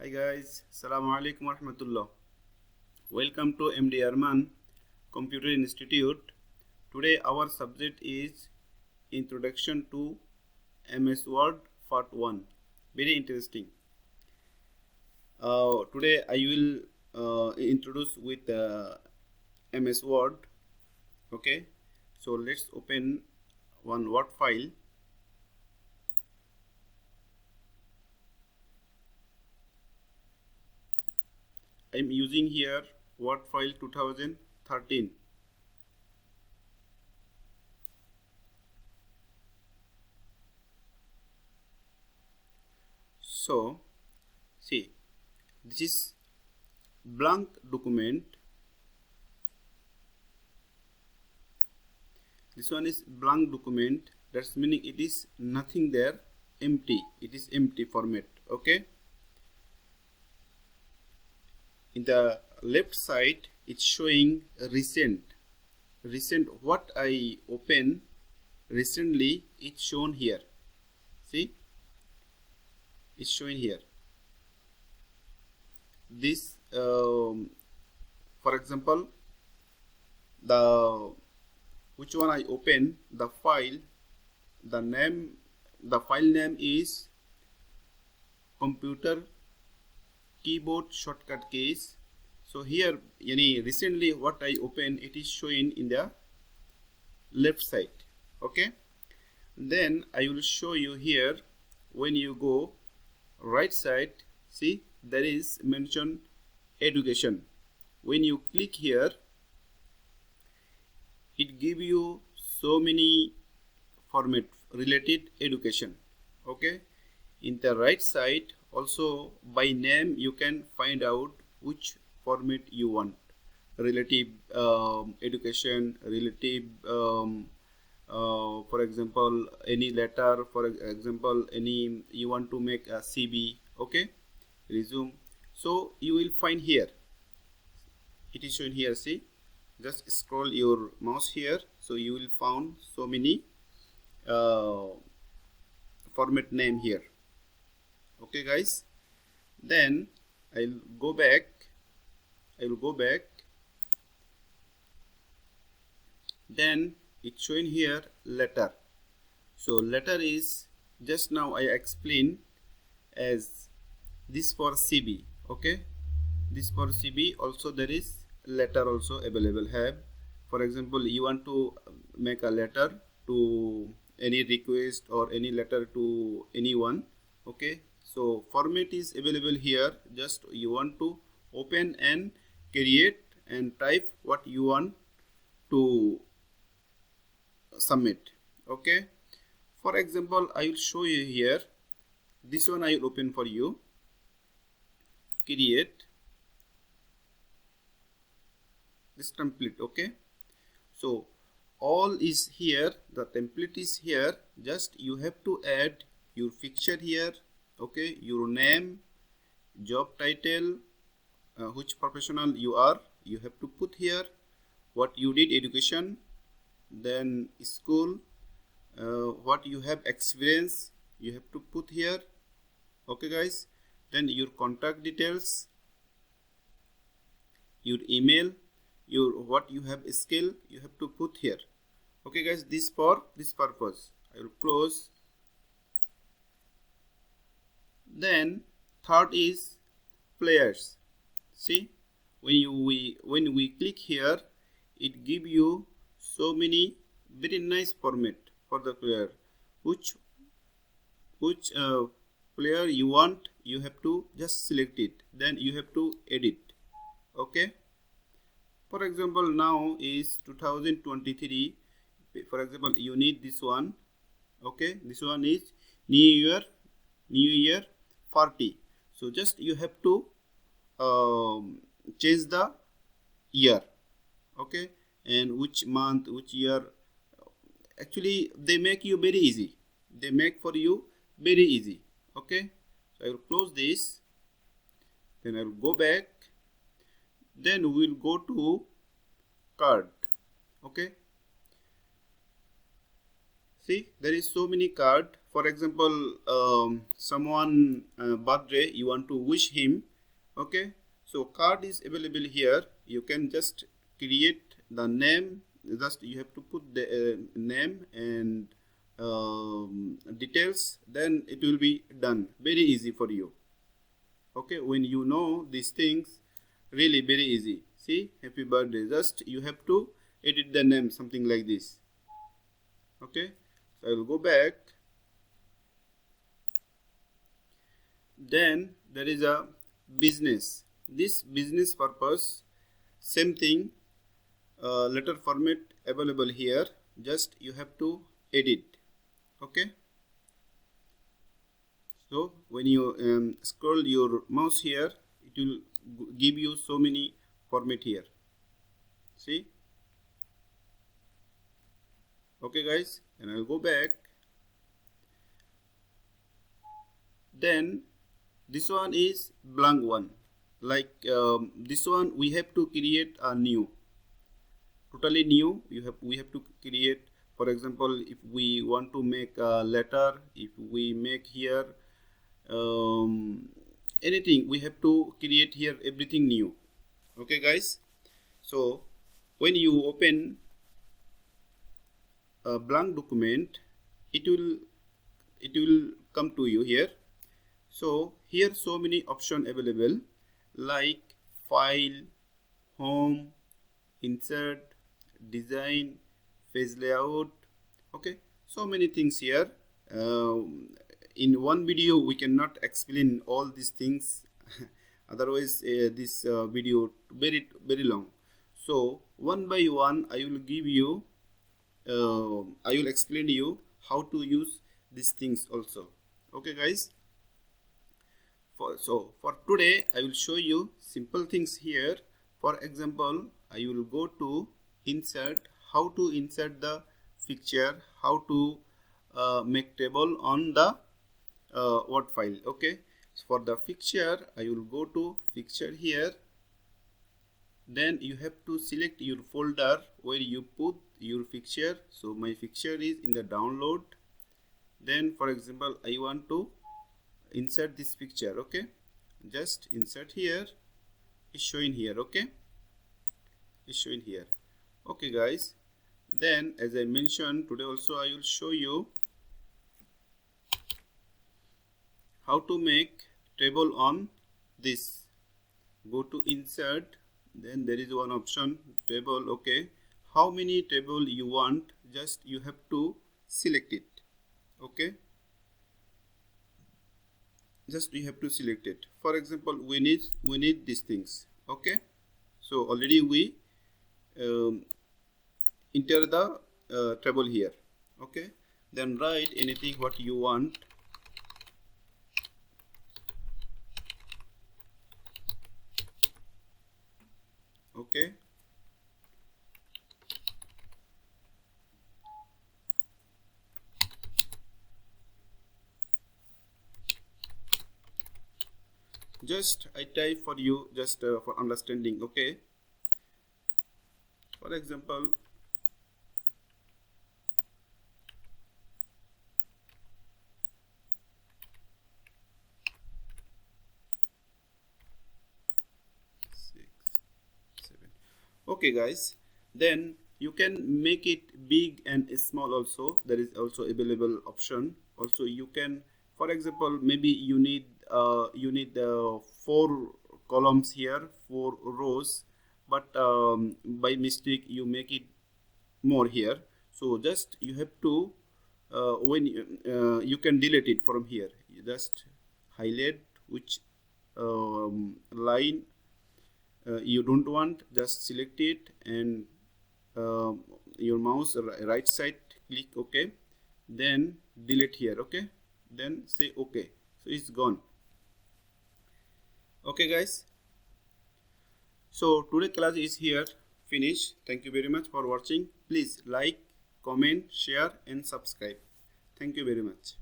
Hi guys, Assalamu alaikum wa rahmatullah. Welcome to MD Arman Computer Institute. Today our subject is Introduction to MS Word Part 1. Very interesting. Today I will introduce with MS Word. Okay, so let's open one Word file. I'm using here Word file 2013. So see, this is blank document. This one is blank document. That's meaning it is nothing there, empty. It is empty format. Okay. In the left side, it's showing recent. What I open recently, it's shown here. See, it's showing here. This, for example, which one I open, the file, the file name is computer keyboard shortcut keys. So here recently what I open, it is showing in the left side. Okay, then I will show you here. When you go right side, see there is mentioned education. When you click here, it give you so many format related education. Okay, in the right side also by name you can find out which format you want. Relative education, relative for example any letter, for example any you want to make a CV, okay, resume. So you will find here, it is shown here. See, just scroll your mouse here, so you will find so many format name here. Okay guys, then I'll go back. Then it's showing here letter. So letter is just now I explained as this for CB. Okay, this for CB. Also there is letter also available have. For example, you want to make a letter to any request or any letter to anyone. Okay, so format is available here. Just you want to open and create and type what you want to submit. Okay, for example, I will show you here. This one I will open for you. Create this template. Okay, so all is here, the template is here. Just you have to add your picture here. Okay, your name, job title, which professional you are, you have to put here. What you did education, then school, what you have experience, you have to put here. Okay guys, then your contact details, your email, your what you have skill, you have to put here. Okay guys, this for this purpose. I will close. Then third is players. See, when we click here, it give you so many very nice format for the player. Which player you want, you have to just select it. Then you have to edit. Okay. For example, now is 2023. For example, you need this one. Okay, this one is New Year party. So just you have to change the year. Okay, and which month, which year. Actually, they make you very easy. They make for you very easy. Okay, so I will close this. Then I will go back. Then we will go to card. Okay, see there is so many card for example, someone birthday, you want to wish him. Okay, so card is available here. You can just create the name. Just you have to put the name and details, then it will be done. Very easy for you. Okay, when you know these things, really very easy. See, happy birthday, just you have to edit the name, something like this. Okay, so I will go back. Then there is a business. This business purpose, same thing, letter format available here. Just you have to edit. Okay, so when you scroll your mouse here, it will give you so many format here. See? Okay guys, and I'll go back. Then this one is blank one. Like this one, we have to create a new, totally new. We have to create. For example, if we want to make a letter, if we make here anything, we have to create here everything new. Okay guys, so when you open a blank document, it will come to you here. So here so many options available, like file, home, insert, design, page layout. Okay, so many things here. In one video we cannot explain all these things otherwise this video very long. So one by one I will give you I will explain to you how to use these things also. Okay guys, so for today I will show you simple things here. For example, I will go to insert, how to insert the picture, how to make table on the Word file. Okay, so for the picture I will go to picture here. Then you have to select your folder where you put your picture. So my picture is in the download. Then for example, I want to insert this picture. Okay, just insert here. It's showing here. Okay, it's showing here. Okay guys, then as I mentioned, today also I will show you how to make table on this. Go to insert, then there is one option table. Okay, how many table you want, just you have to select it. Okay, just we have to select it. For example, we need these things. Okay, so already we enter the table here. Okay, then write anything what you want. Okay, just I type for you, just for understanding. Okay, for example, okay guys, then you can make it big and small also. There is also available option. Also you can, for example, maybe you need 4 columns here, 4 rows, but by mistake you make it more here. So just you have to when you can delete it from here. You just highlight which line you don't want, just select it and your mouse right side click. Okay, then delete here. Okay, then say okay, so it's gone. Okay guys, so today class is here finished. Thank you very much for watching. Please like, comment, share and subscribe. Thank you very much.